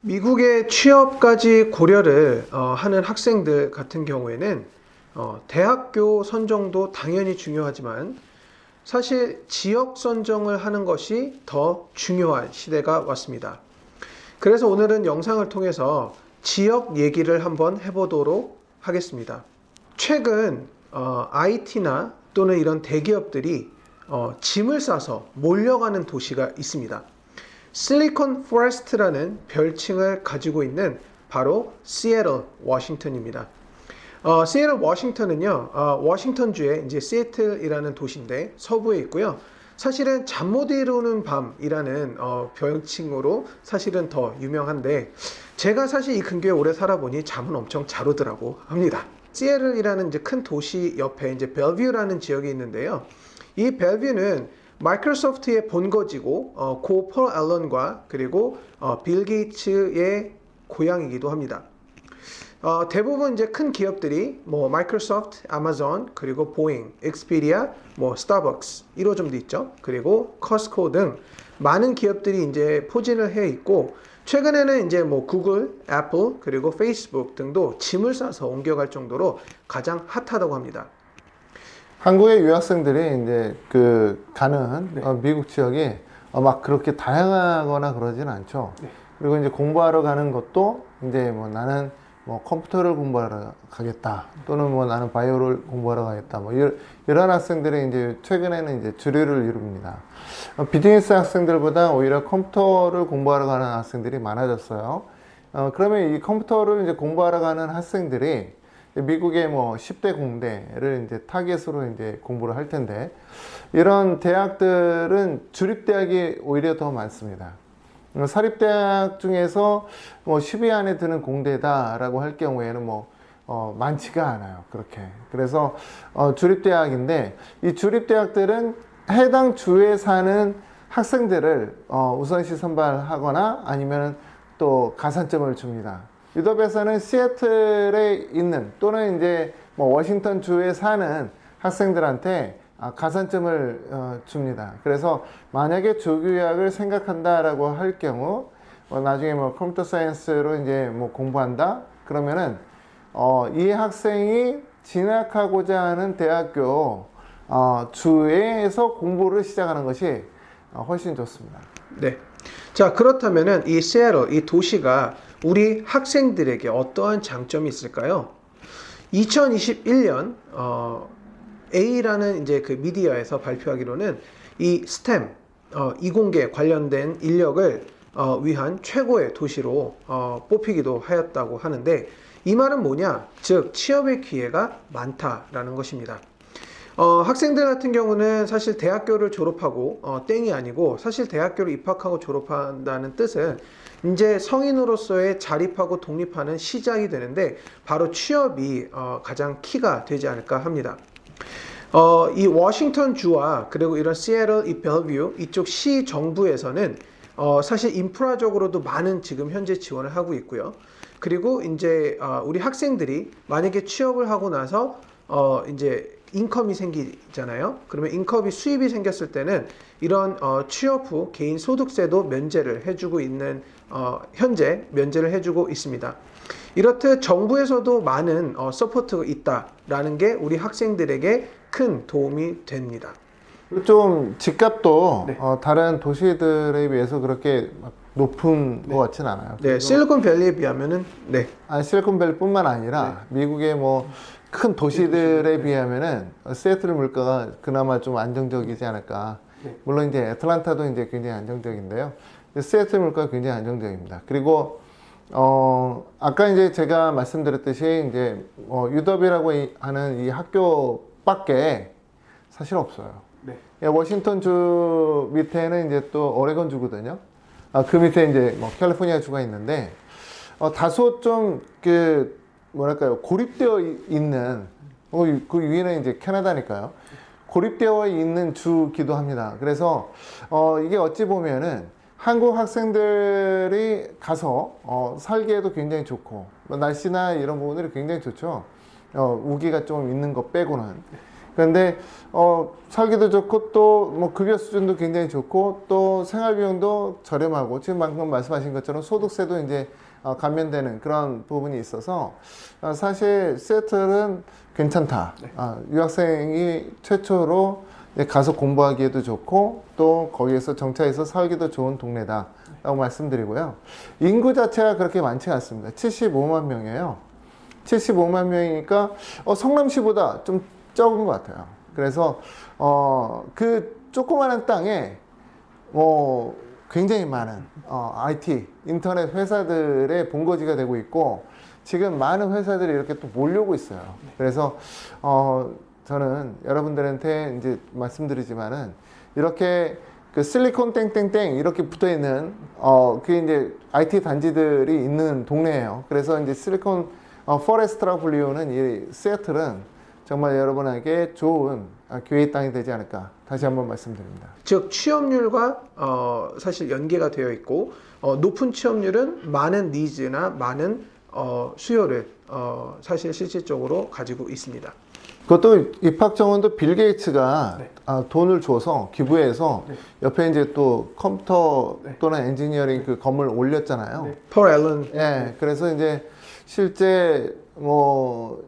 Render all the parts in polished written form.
미국의 취업까지 고려를 하는 학생들 같은 경우에는 대학교 선정도 당연히 중요하지만 사실 지역 선정을 하는 것이 더 중요한 시대가 왔습니다. 그래서 오늘은 영상을 통해서 지역 얘기를 한번 해보도록 하겠습니다. 최근 IT나 또는 이런 대기업들이 짐을 싸서 몰려가는 도시가 있습니다. 실리콘 포레스트라는 별칭을 가지고 있는 바로 시애틀, 워싱턴입니다. 시애틀, 워싱턴은요, 워싱턴주의 이제 시애틀이라는 도시인데 서부에 있고요. 사실은 잠 못 이루는 밤이라는 별칭으로 사실은 더 유명한데 제가 사실 이 근교에 오래 살아보니 잠은 엄청 잘 오더라고 합니다. 시애틀이라는 이제 큰 도시 옆에 이제 벨뷰라는 지역이 있는데요. 이 벨뷰는 마이크로소프트의 본거지고 고 폴 앨런과 그리고 빌 게이츠의 고향이기도 합니다. 대부분 이제 큰 기업들이 뭐 마이크로소프트, 아마존, 그리고 보잉, 익스피디아, 뭐 스타벅스 1호점도 있죠. 그리고 커스코 등 많은 기업들이 이제 포진을 해 있고 최근에는 이제 뭐 구글, 애플, 그리고 페이스북 등도 짐을 싸서 옮겨갈 정도로 가장 핫하다고 합니다. 한국의 유학생들이 이제 가는 미국 지역이 막 그렇게 다양하거나 그러진 않죠. 네. 그리고 이제 공부하러 가는 것도 이제 뭐 나는 뭐 컴퓨터를 공부하러 가겠다 또는 뭐 나는 바이오를 공부하러 가겠다 뭐 이런 학생들이 이제 최근에는 이제 주류를 이룹니다. 비즈니스 학생들보다 오히려 컴퓨터를 공부하러 가는 학생들이 많아졌어요. 그러면 이 컴퓨터를 이제 공부하러 가는 학생들이 미국의 뭐 10대 공대를 이제 타겟으로 이제 공부를 할 텐데 이런 대학들은 주립대학이 오히려 더 많습니다. 사립대학 중에서 뭐 10위 안에 드는 공대다라고 할 경우에는 뭐 많지가 않아요. 그렇게. 그래서 주립대학인데 이 주립대학들은 해당 주에 사는 학생들을 우선시 선발하거나 아니면 또 가산점을 줍니다. 유럽에서는 시애틀에 있는 또는 이제 뭐 워싱턴 주에 사는 학생들한테 가산점을 줍니다. 그래서 만약에 조교학을 생각한다라고 할 경우 나중에 뭐 컴퓨터 사이언스로 이제 뭐 공부한다 그러면은 이 학생이 진학하고자 하는 대학교 주에서 공부를 시작하는 것이 훨씬 좋습니다. 네. 자, 그렇다면은 이 시애틀, 이 도시가 우리 학생들에게 어떠한 장점이 있을까요? 2021년 A라는 이제 그 미디어에서 발표하기로는 이 스템 이공계 관련된 인력을 위한 최고의 도시로 뽑히기도 하였다고 하는데 이 말은 뭐냐? 즉 취업의 기회가 많다라는 것입니다. 학생들 같은 경우는 사실 대학교를 졸업하고 땡이 아니고 사실 대학교를 입학하고 졸업한다는 뜻은 이제 성인으로서의 자립하고 독립하는 시작이 되는데 바로 취업이 가장 키가 되지 않을까 합니다. 이 워싱턴 주와 그리고 이런 시애틀, 이 벨뷰 이쪽 시 정부에서는 사실 인프라적으로도 많은 지금 현재 지원을 하고 있고요. 그리고 이제 우리 학생들이 만약에 취업을 하고 나서 이제 인컴이 생기잖아요. 그러면 인컴이 수입이 생겼을 때는 이런 취업 후 개인 소득세도 면제를 해주고 있는 현재 면제를 해주고 있습니다. 이렇듯 정부에서도 많은 서포트가 있다라는 게 우리 학생들에게 큰 도움이 됩니다. 좀 집값도 네. 다른 도시들에 비해서 그렇게 높은 것 같진 않아요. 네, 실리콘밸리에 비하면은 네. 실리콘밸리뿐만 아니라 미국의 뭐 큰 도시들에 비하면은 시애틀 물가가 그나마 좀 안정적이지 않을까. 물론 이제 애틀란타도 이제 굉장히 안정적인데요. 시애틀 물가가 굉장히 안정적입니다. 그리고 아까 이제 제가 말씀드렸듯이 이제 UW라고 하는 이 학교밖에 사실 없어요. 네. 워싱턴 주 밑에는 이제 또 오레곤 주거든요. 그 밑에 이제 뭐 캘리포니아 주가 있는데 다소 좀 뭐랄까요, 고립되어 있는 그 위에는 이제 캐나다니까요. 고립되어 있는 주기도 합니다. 그래서 이게 어찌 보면은 한국 학생들이 가서 살기에도 굉장히 좋고 날씨나 이런 부분들이 굉장히 좋죠. 우기가 좀 있는 것 빼고는. 그런데 살기도 좋고 또 뭐 급여 수준도 굉장히 좋고 또 생활 비용도 저렴하고 지금 방금 말씀하신 것처럼 소득세도 이제 감면되는 그런 부분이 있어서 사실 시애틀은 괜찮다. 유학생이 최초로 가서 공부하기에도 좋고 또 거기에서 정착해서 살기도 좋은 동네다라고 말씀드리고요. 인구 자체가 그렇게 많지 않습니다. 75만 명이에요. 75만 명이니까 성남시보다 좀 적은 것 같아요. 그래서 그 조그마한 땅에 굉장히 많은 IT, 인터넷 회사들의 본거지가 되고 있고 지금 많은 회사들이 이렇게 또 몰려오고 있어요. 그래서 저는 여러분들한테 이제 말씀드리지만은 이렇게 그 실리콘 땡땡땡 이렇게 붙어 있는 그게 이제 IT 단지들이 있는 동네예요. 그래서 이제 실리콘 포레스트라고 불리우는 이 시애틀은 정말 여러분에게 좋은 기회의 땅이 되지 않을까 다시 한번 말씀드립니다. 즉 취업률과 사실 연계가 되어 있고 높은 취업률은 많은 니즈나 많은 수요를 사실 실질적으로 가지고 있습니다. 그것도 입학 정원도 빌 게이츠가 돈을 줘서 기부해서 옆에 이제 또 컴퓨터 또는 엔지니어링 그 건물 올렸잖아요. 펄 앨런. 예, 그래서 이제 실제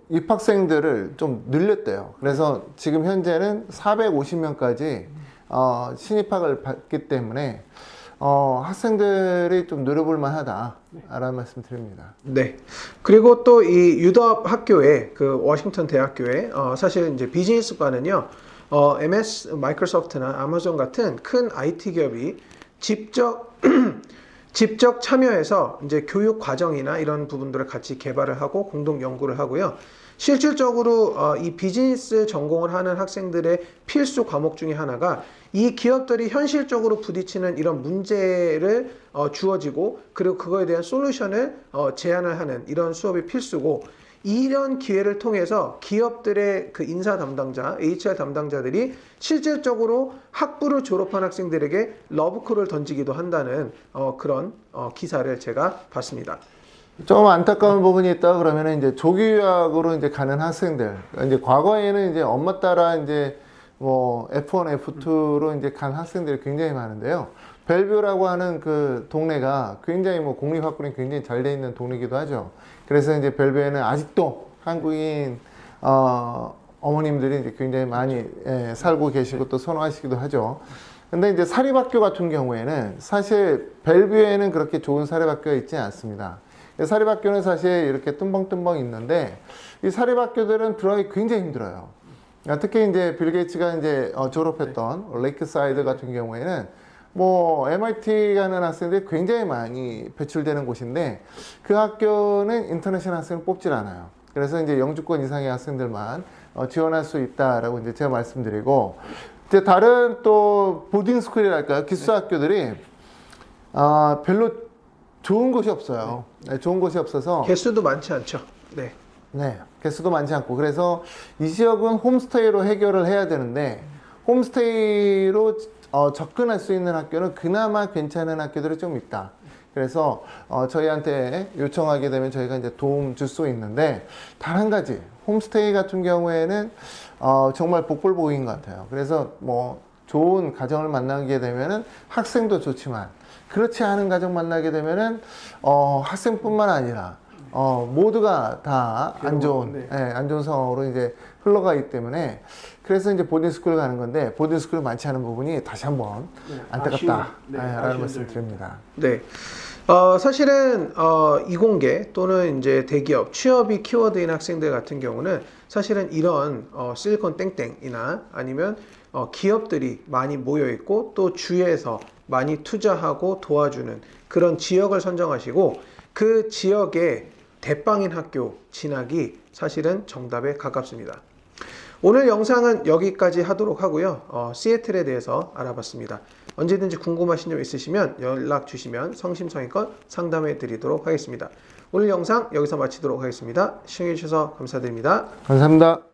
입학생들을 좀 늘렸대요. 그래서 지금 현재는 450명까지 신입학을 받기 때문에 학생들이 좀 노려볼 만하다라는 말씀 드립니다. 네. 그리고 또 이 유럽 학교에 그 워싱턴 대학교에 사실 이제 비즈니스과는요. MS 마이크로소프트나 아마존 같은 큰 IT 기업이 직접 참여해서 이제 교육 과정이나 이런 부분들을 같이 개발을 하고 공동 연구를 하고요. 실질적으로 이 비즈니스 전공을 하는 학생들의 필수 과목 중에 하나가 이 기업들이 현실적으로 부딪히는 이런 문제를 주어지고 그리고 그거에 대한 솔루션을 제안을 하는 이런 수업이 필수고 이런 기회를 통해서 기업들의 그 인사 담당자, HR 담당자들이 실질적으로 학부를 졸업한 학생들에게 러브콜을 던지기도 한다는 그런 기사를 제가 봤습니다. 좀 안타까운 부분이 있다 그러면 이제 조기 유학으로 이제 가는 학생들, 이제 과거에는 이제 엄마 따라 이제 뭐 F1, F2로 이제 간 학생들이 굉장히 많은데요. 벨뷰라고 하는 그 동네가 굉장히 뭐 공립학군이 굉장히 잘 돼 있는 동네이기도 하죠. 그래서 이제 벨뷰에는 아직도 한국인 어머님들이 이제 굉장히 많이 살고 계시고 또 선호하시기도 하죠. 근데 이제 사립학교 같은 경우에는 사실 벨뷰에는 그렇게 좋은 사립학교가 있지 않습니다. 사립학교는 사실 이렇게 뜸벙뜸벙 있는데 이 사립학교들은 들어가기 굉장히 힘들어요. 특히 이제 빌 게이츠가 이제 졸업했던 레이크사이드 같은 경우에는 뭐 MIT 가는 학생들이 굉장히 많이 배출되는 곳인데 그 학교는 인터내셔널 학생을 뽑질 않아요. 그래서 이제 영주권 이상의 학생들만 지원할 수 있다라고 이제 제가 말씀드리고 이제 다른 또 보딩 스쿨이랄까요 기숙사 학교들이 별로 좋은 곳이 없어요. 좋은 곳이 없어서 개수도 많지 않죠. 네, 개수도 많지 않고 그래서 이 지역은 홈스테이로 해결을 해야 되는데 홈스테이로 접근할 수 있는 학교는 그나마 괜찮은 학교들이 좀 있다. 그래서 저희한테 요청하게 되면 저희가 이제 도움 줄 수 있는데 단 한 가지 홈스테이 같은 경우에는 정말 복불복인 것 같아요. 그래서 뭐 좋은 가정을 만나게 되면은 학생도 좋지만 그렇지 않은 가정 만나게 되면은 학생뿐만 아니라 모두가 다 안 좋은 안 좋은 상황으로 이제 흘러가기 때문에 그래서 이제 보딩스쿨 가는 건데 보딩스쿨 많지 않은 부분이 다시 한번 안타깝다라는 말씀 드립니다. 네. 사실은 이공계 또는 이제 대기업 취업이 키워드인 학생들 같은 경우는 사실은 이런 실리콘 땡땡이나 아니면 기업들이 많이 모여 있고 또 주에서 많이 투자하고 도와주는 그런 지역을 선정하시고 그 지역에 대빵인 학교 진학이 사실은 정답에 가깝습니다. 오늘 영상은 여기까지 하도록 하고요. 시애틀에 대해서 알아봤습니다. 언제든지 궁금하신 점 있으시면 연락 주시면 성심성의껏 상담해 드리도록 하겠습니다. 오늘 영상 여기서 마치도록 하겠습니다. 시청해 주셔서 감사드립니다. 감사합니다.